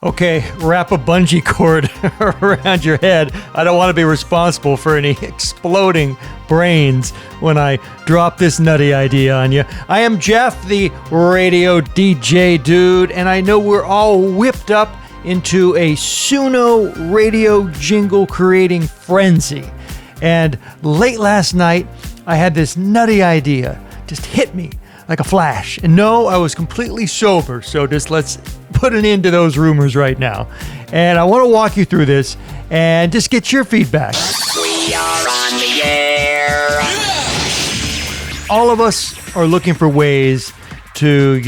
Okay, wrap a bungee cord around your head. I don't want to be responsible for any exploding brains when I drop this nutty idea on you. I am Jeff, the radio DJ dude, and I know we're all whipped up into a Suno radio jingle creating frenzy. And late last night, I had this nutty idea just hit me like a flash. And no, I was completely sober, so just let's put an end to those rumors right now. And I want to walk you through this and just get your feedback. We are on the air. All of us are looking for ways to,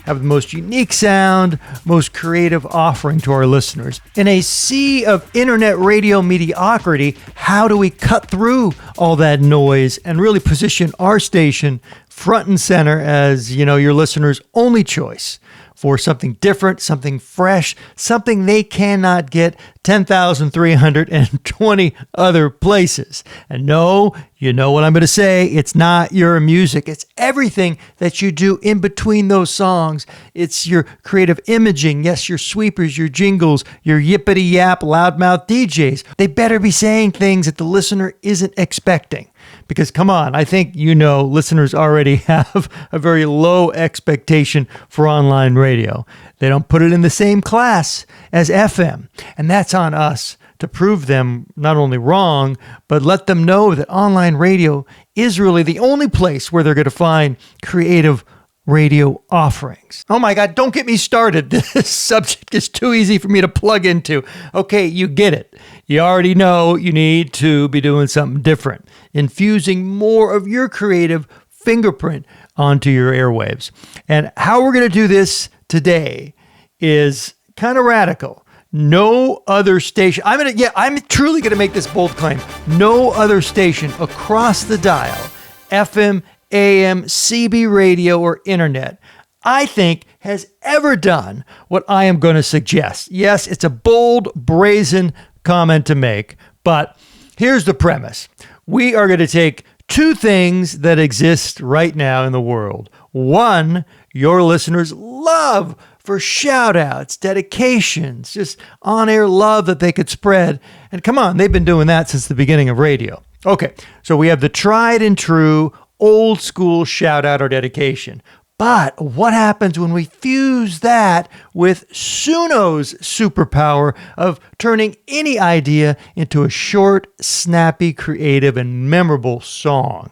have the most unique sound, most creative offering to our listeners. In a sea of internet radio mediocrity, how do we cut through all that noise and really position our station front and center as, your listeners' only choice for something different, something fresh, something they cannot get 10,320 other places. And no, you know what I'm going to say, it's not your music. It's everything that you do in between those songs. It's your creative imaging, yes, your sweepers, your jingles, your yippity-yap loudmouth DJs. They better be saying things that the listener isn't expecting. Because come on, I think listeners already have a very low expectation for online radio. They don't put it in the same class as FM. And that's on us to prove them not only wrong, but let them know that online radio is really the only place where they're going to find creative radio offerings. Oh my God, don't get me started. This subject is too easy for me to plug into. Okay, you get it. You already know you need to be doing something different, infusing more of your creative fingerprint onto your airwaves. And how we're going to do this today is kind of radical. No other station, I'm truly going to make this bold claim. No other station across the dial, FM, AM, CB radio, or internet, I think has ever done what I am going to suggest. Yes, it's a bold, brazen comment to make, but here's the premise. We are going to take two things that exist right now in the world. One, your listeners' love for shout-outs, dedications, just on-air love that they could spread. And come on, they've been doing that since the beginning of radio. Okay, so we have the tried and true old school shout-out or dedication. But what happens when we fuse that with Suno's superpower of turning any idea into a short, snappy, creative, and memorable song?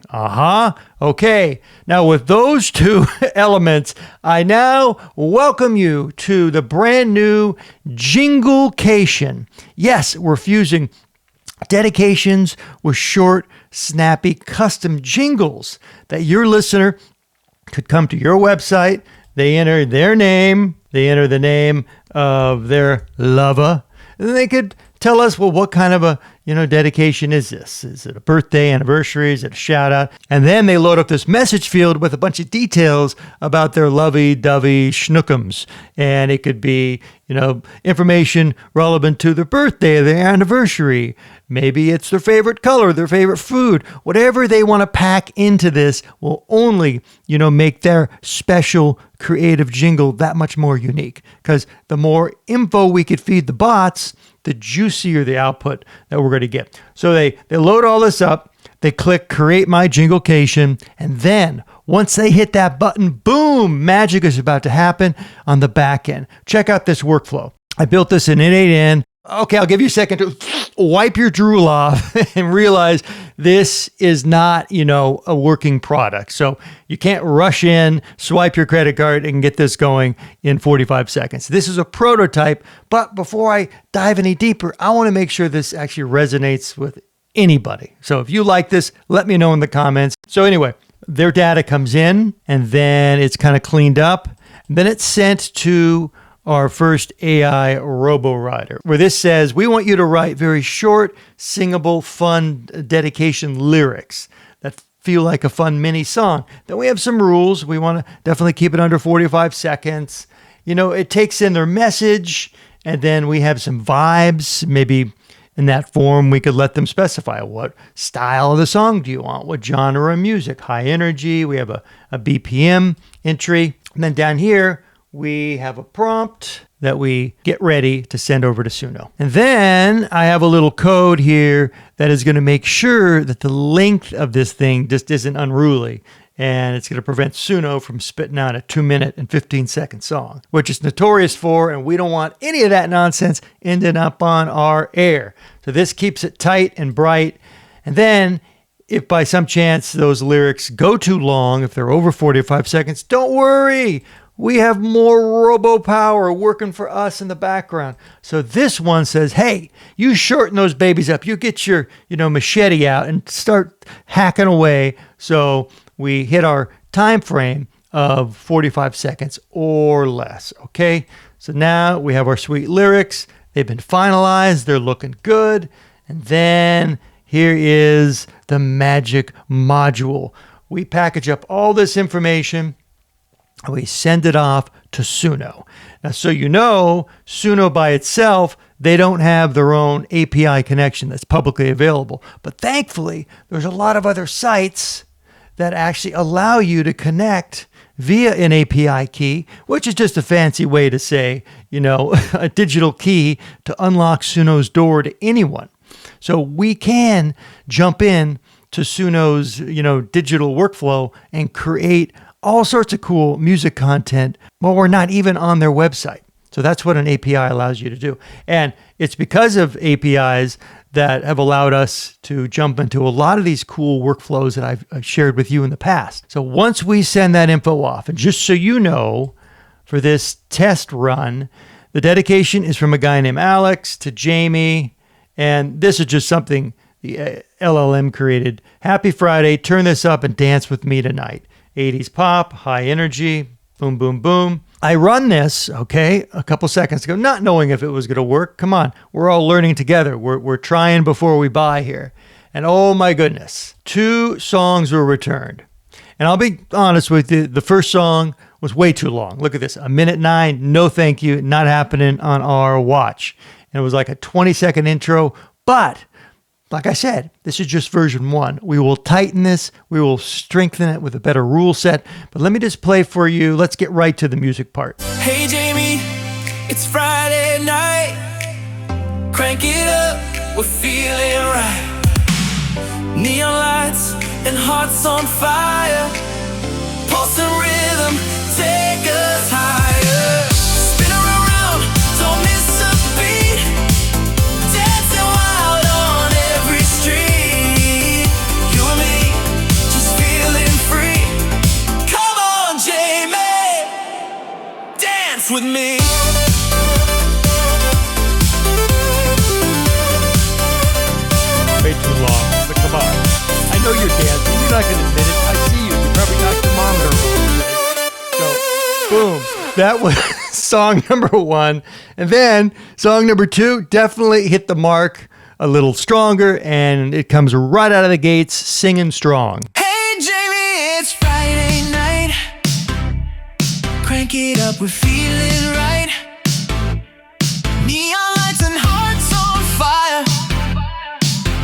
Okay, now with those two elements, I now welcome you to the brand new Jinglecation. Yes, we're fusing dedications with short, snappy, custom jingles that your listener could come to your website, they enter their name, they enter the name of their lover, and then they could tell us, well, what kind of a, dedication is this? Is it a birthday, anniversary? Is it a shout out? And then they load up this message field with a bunch of details about their lovey-dovey schnookums. And it could be, information relevant to their birthday, their anniversary. Maybe it's their favorite color, their favorite food. Whatever they want to pack into this will only, make their special creative jingle that much more unique. Because the more info we could feed the bots, the juicier the output that we're going to get. So they load all this up, they click Create My Jinglecation, and then once they hit that button, boom, magic is about to happen on the back end. Check out this workflow. I built this in Innate. Okay, I'll give you a second to wipe your drool off and realize this is not, a working product. So you can't rush in, swipe your credit card, and get this going in 45 seconds. This is a prototype, but before I dive any deeper, I want to make sure this actually resonates with anybody. So if you like this, let me know in the comments. So anyway, their data comes in, and then it's kind of cleaned up. And then it's sent to our first AI robo-writer, where this says, we want you to write very short, singable, fun dedication lyrics that feel like a fun mini song. Then we have some rules. We want to definitely keep it under 45 seconds. It takes in their message, and then we have some vibes. Maybe in that form, we could let them specify what style of the song do you want, what genre of music, high energy. We have a BPM entry. And then down here, we have a prompt, that we get ready to send over to Suno. And then I have a little code here that is going to make sure that the length of this thing just isn't unruly. And it's going to prevent Suno from spitting out a 2-minute and 15-second song, which it's notorious for, and we don't want any of that nonsense ending up on our air. So this keeps it tight and bright. And then if by some chance those lyrics go too long, if they're over 45 seconds, don't worry. We have more robo power working for us in the background. So this one says, hey, you shorten those babies up. You get your, machete out and start hacking away. So we hit our time frame of 45 seconds or less. Okay. So now we have our sweet lyrics. They've been finalized. They're looking good. And then here is the magic module. We package up all this information. We send it off to Suno. Now, so Suno by itself, they don't have their own API connection that's publicly available. But thankfully, there's a lot of other sites that actually allow you to connect via an API key, which is just a fancy way to say, a digital key to unlock Suno's door to anyone. So we can jump in to Suno's, digital workflow and create all sorts of cool music content while we're not even on their website. So that's what an API allows you to do. And it's because of APIs that have allowed us to jump into a lot of these cool workflows that I've shared with you in the past. So once we send that info off, and just so you know, for this test run, the dedication is from a guy named Alex to Jamie. And this is just something the LLM created. Happy Friday. Turn this up and dance with me tonight. 80s pop, high energy, boom, boom, boom. I run this, a couple seconds ago, not knowing if it was going to work. Come on, we're all learning together. We're trying before we buy here. And oh my goodness, 2 songs were returned. And I'll be honest with you, the first song was way too long. Look at this, 1:09, no thank you, not happening on our watch. And it was like a 20-second intro, but like I said, this is just version 1. We will tighten this. We will strengthen it with a better rule set. But let me just play for you. Let's get right to the music part. Hey, Jamie, it's Friday night. Crank it up, we're feeling right. Neon lights and hearts on fire. Pulse and rhythm, take us higher. Spin around, don't miss a beat. Dancing wild on every street. You and me, just feeling free. Come on, Jamie, dance with me. Way too long, but come on. I know you're dancing. You're not going to admit it. I see you. You probably knocked the monitor over. So, boom. That was song number 1. And then song number 2 definitely hit the mark a little stronger, and it comes right out of the gates singing strong. Hey, Jamie, it's Friday night. Crank it up, we're feeling right. Neon lights and hearts on fire.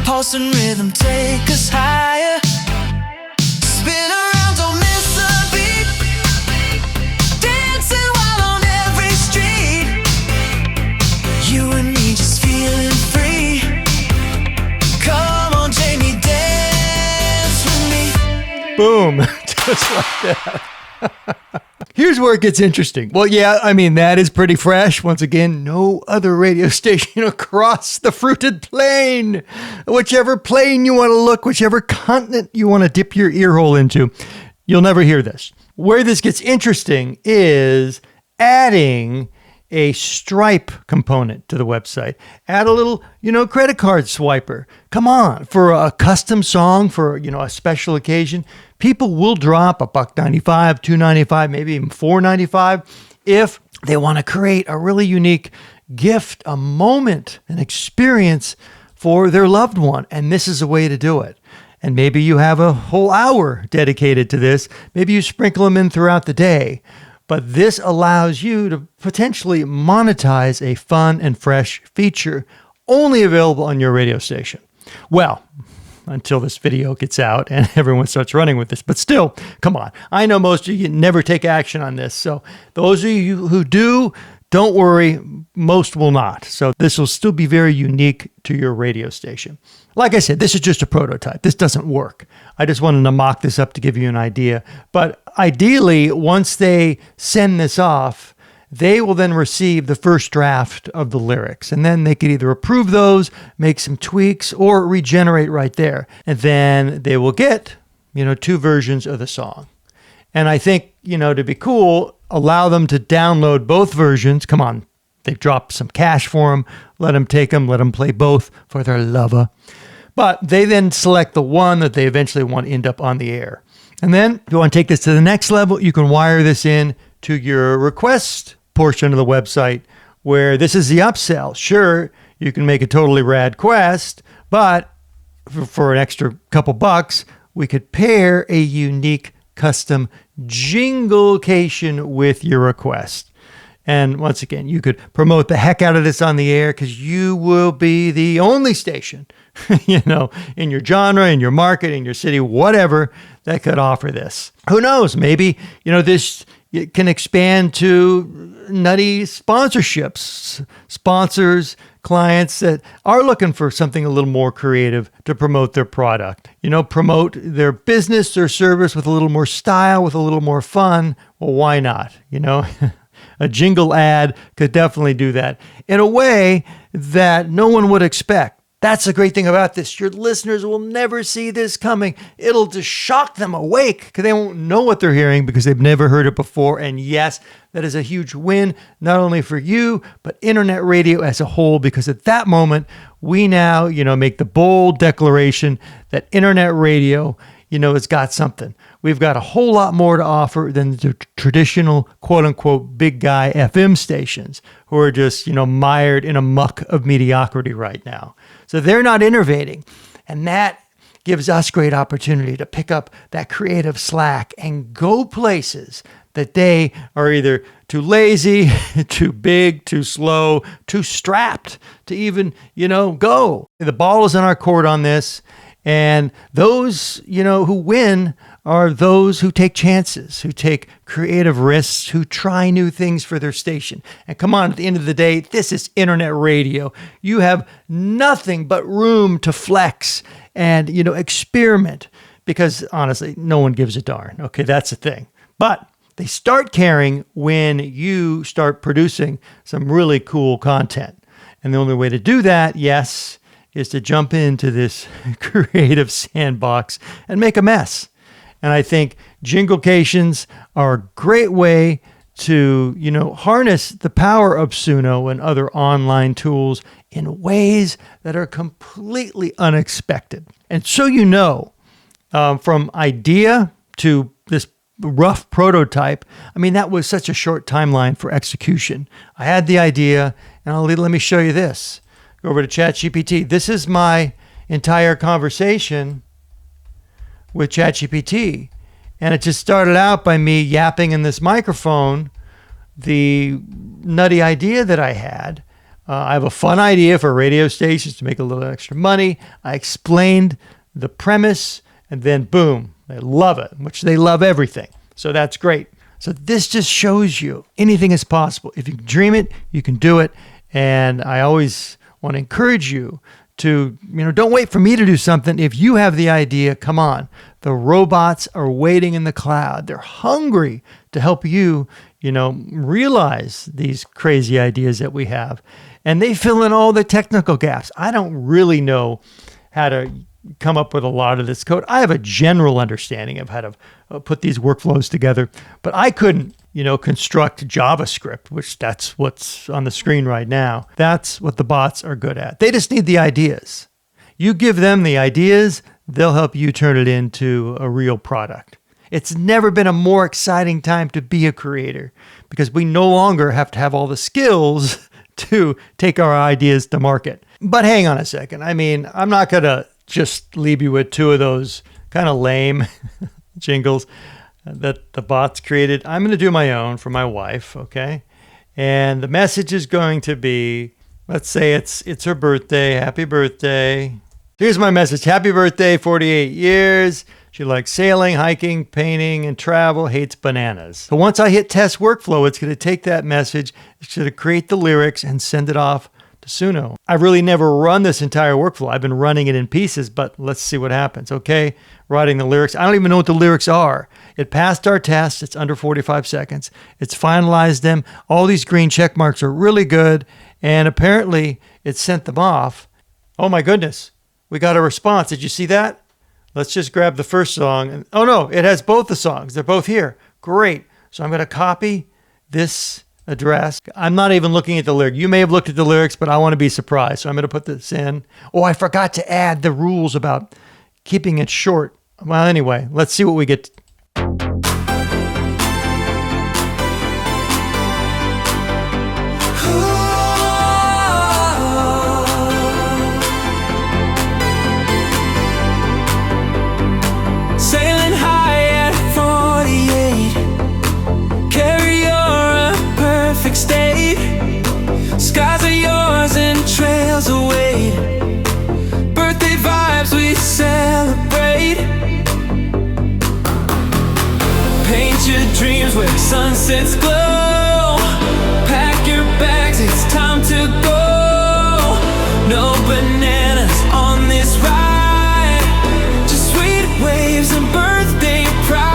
Pulse and rhythm, take us higher. Spin around, don't miss a beat. Dancing wild on every street. You and me just feeling free. Come on, Jamie, dance with me. Boom. Just like that. Here's where it gets interesting. Well, yeah, I mean, that is pretty fresh. Once again, no other radio station across the fruited plain. Whichever plane you want to look, whichever continent you want to dip your ear hole into, you'll never hear this. Where this gets interesting is adding a Stripe component to the website. Add a little, credit card swiper. Come on, for a custom song, for, a special occasion, people will drop $1.95, $2.95, maybe even $4.95 if they want to create a really unique gift, a moment, an experience for their loved one. And this is a way to do it. And maybe you have a whole hour dedicated to this. Maybe you sprinkle them in throughout the day. But this allows you to potentially monetize a fun and fresh feature only available on your radio station. Well, until this video gets out and everyone starts running with this. But still, come on. I know most of you never take action on this. So those of you who do, don't worry, most will not. So this will still be very unique to your radio station. Like I said, this is just a prototype. This doesn't work. I just wanted to mock this up to give you an idea. But ideally, once they send this off, they will then receive the first draft of the lyrics. And then they could either approve those, make some tweaks, or regenerate right there. And then they will get, 2 versions of the song. And I think, to be cool, allow them to download both versions. Come on, they've dropped some cash for them. Let them take them, let them play both for their lover. But they then select the one that they eventually want to end up on the air. And then if you want to take this to the next level, you can wire this in to your request portion of the website, where this is the upsell. Sure, you can make a totally rad quest, but for an extra couple bucks, we could pair a unique custom jinglecation with your request. And once again, you could promote the heck out of this on the air because you will be the only station, in your genre, in your market, in your city, whatever, that could offer this. Who knows? Maybe, this can expand to nutty sponsorships, sponsors, clients that are looking for something a little more creative to promote their product. Promote their business, their service with a little more style, with a little more fun. Well, why not? A jingle ad could definitely do that in a way that no one would expect. That's the great thing about this. Your listeners will never see this coming. It'll just shock them awake because they won't know what they're hearing because they've never heard it before. And yes, that is a huge win, not only for you, but internet radio as a whole, because at that moment, we now, make the bold declaration that internet radio, has got something. We've got a whole lot more to offer than the traditional, quote unquote, big guy FM stations who are just, mired in a muck of mediocrity right now. So they're not innovating. And that gives us great opportunity to pick up that creative slack and go places that they are either too lazy, too big, too slow, too strapped to even, go. The ball is in our court on this. And those, who win are those who take chances, who take creative risks, who try new things for their station. And come on, at the end of the day, this is internet radio. You have nothing but room to flex and, experiment because honestly, no one gives a darn. Okay, that's the thing. But they start caring when you start producing some really cool content. And the only way to do that, yes, is to jump into this creative sandbox and make a mess. And I think jinglecations are a great way to, harness the power of Suno and other online tools in ways that are completely unexpected. And so, from idea to this rough prototype, that was such a short timeline for execution. I had the idea, and let me show you this. Go over to ChatGPT. This is my entire conversation with ChatGPT. And it just started out by me yapping in this microphone the nutty idea that I had. I have a fun idea for radio stations to make a little extra money. I explained the premise, and then boom, they love it, which they love everything. So that's great. So this just shows you anything is possible. If you dream it, you can do it. And I always want to encourage you to, don't wait for me to do something. If you have the idea, come on. The robots are waiting in the cloud. They're hungry to help you, realize these crazy ideas that we have. And they fill in all the technical gaps. I don't really know how to come up with a lot of this code. I have a general understanding of how to put these workflows together, but I couldn't, construct JavaScript, which that's what's on the screen right now. That's what the bots are good at. They just need the ideas. You give them the ideas, they'll help you turn it into a real product. It's never been a more exciting time to be a creator because we no longer have to have all the skills to take our ideas to market. But hang on a second. I'm not going to just leave you with 2 of those kind of lame jingles that the bots created. I'm going to do my own for my wife, okay? And the message is going to be, let's say it's her birthday. Happy birthday. Here's my message. Happy birthday, 48 years. She likes sailing, hiking, painting, and travel, hates bananas. So once I hit test workflow, it's going to take that message, it's going to create the lyrics and send it off to Suno. I've really never run this entire workflow. I've been running it in pieces, but let's see what happens. Okay, writing the lyrics. I don't even know what the lyrics are. It passed our test. It's under 45 seconds. It's finalized them. All these green check marks are really good, and apparently it sent them off. Oh my goodness, we got a response. Did you see that? Let's just grab the first song. Oh no, it has both the songs. They're both here. Great. So I'm going to copy this address. I'm not even looking at the lyric. You may have looked at the lyrics, but I want to be surprised. So I'm going to put this in. Oh, I forgot to add the rules about keeping it short. Well, anyway, let's see what we get. Sailing high at 48. Carry your perfect state. Skies are yours and trails await. Birthday vibes we celebrate. Paint your dreams where sunsets glow. Pack your bags, it's time to go. No bananas on this ride. Just sweet waves and birthday pride.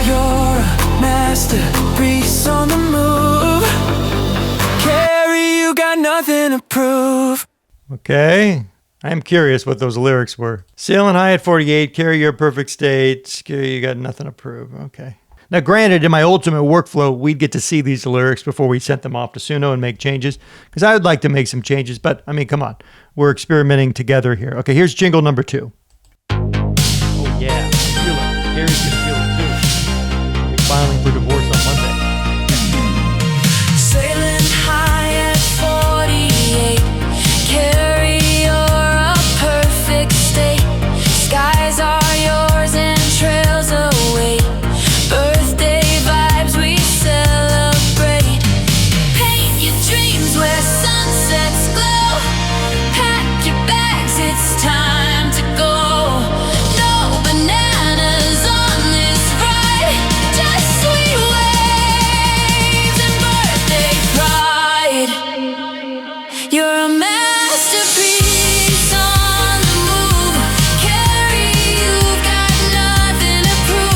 You're a masterpiece on the move. Carrie, you got nothing to prove. Okay. I'm curious what those lyrics were. Sailing high at 48, carry your perfect state, you got nothing to prove. Okay. Now, granted, in my ultimate workflow, we'd get to see these lyrics before we sent them off to Suno and make changes, because I would like to make some changes, but I mean, come on. We're experimenting together here. Okay, here's jingle number 2. Oh, yeah. Feel it. Gary's going to feel it, too. We're filing for divorce on Monday. Sailing high at 48. Carry your perfect state. Skies are yours and trails away. Birthday vibes we celebrate. Paint your dreams where sunsets glow. Pack your bags, it's time to go. No bananas on this ride. Just sweet waves and birthday pride. You're a masterpiece on the move. Carrie, you've got nothing to prove.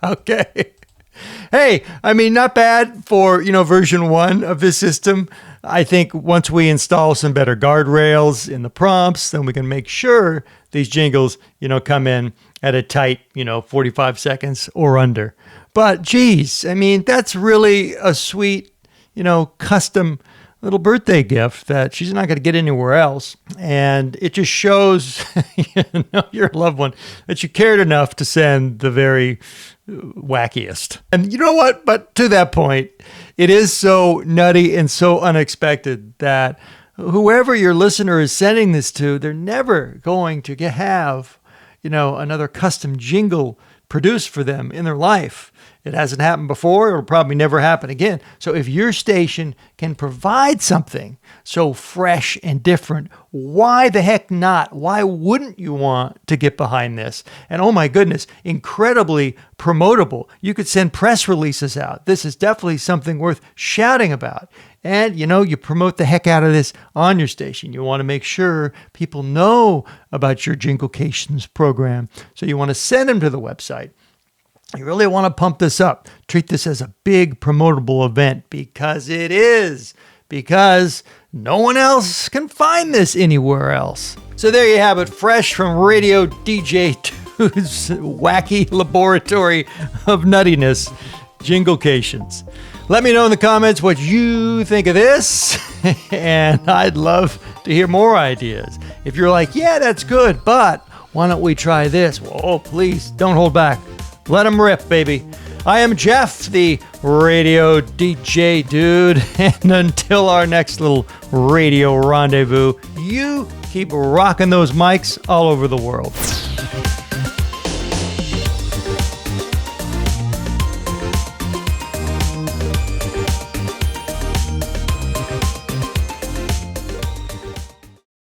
Okay. Hey, I mean, not bad for, version 1 of this system. I think once we install some better guardrails in the prompts, then we can make sure these jingles, come in at a tight, 45 seconds or under. But geez, I mean, that's really a sweet, custom little birthday gift that she's not going to get anywhere else. And it just shows, your loved one, that you cared enough to send the very wackiest. And you know what? But to that point, it is so nutty and so unexpected that whoever your listener is sending this to, they're never going to have, another custom jingle produced for them in their life. It hasn't happened before. It'll probably never happen again. So if your station can provide something so fresh and different, why the heck not? Why wouldn't you want to get behind this? And oh my goodness, incredibly promotable. You could send press releases out. This is definitely something worth shouting about. And, you promote the heck out of this on your station. You want to make sure people know about your Jinglecations program. So you want to send them to the website. You really want to pump this up. Treat this as a big promotable event, because it is. Because no one else can find this anywhere else. So there you have it, fresh from RadioDJ 2's wacky laboratory of nuttiness, Jinglecations. Let me know in the comments what you think of this, and I'd love to hear more ideas. If you're like, yeah, that's good, but why don't we try this? Well, please, don't hold back. Let them rip, baby. I am Jeff, the radio DJ dude, and until our next little radio rendezvous, you keep rocking those mics all over the world.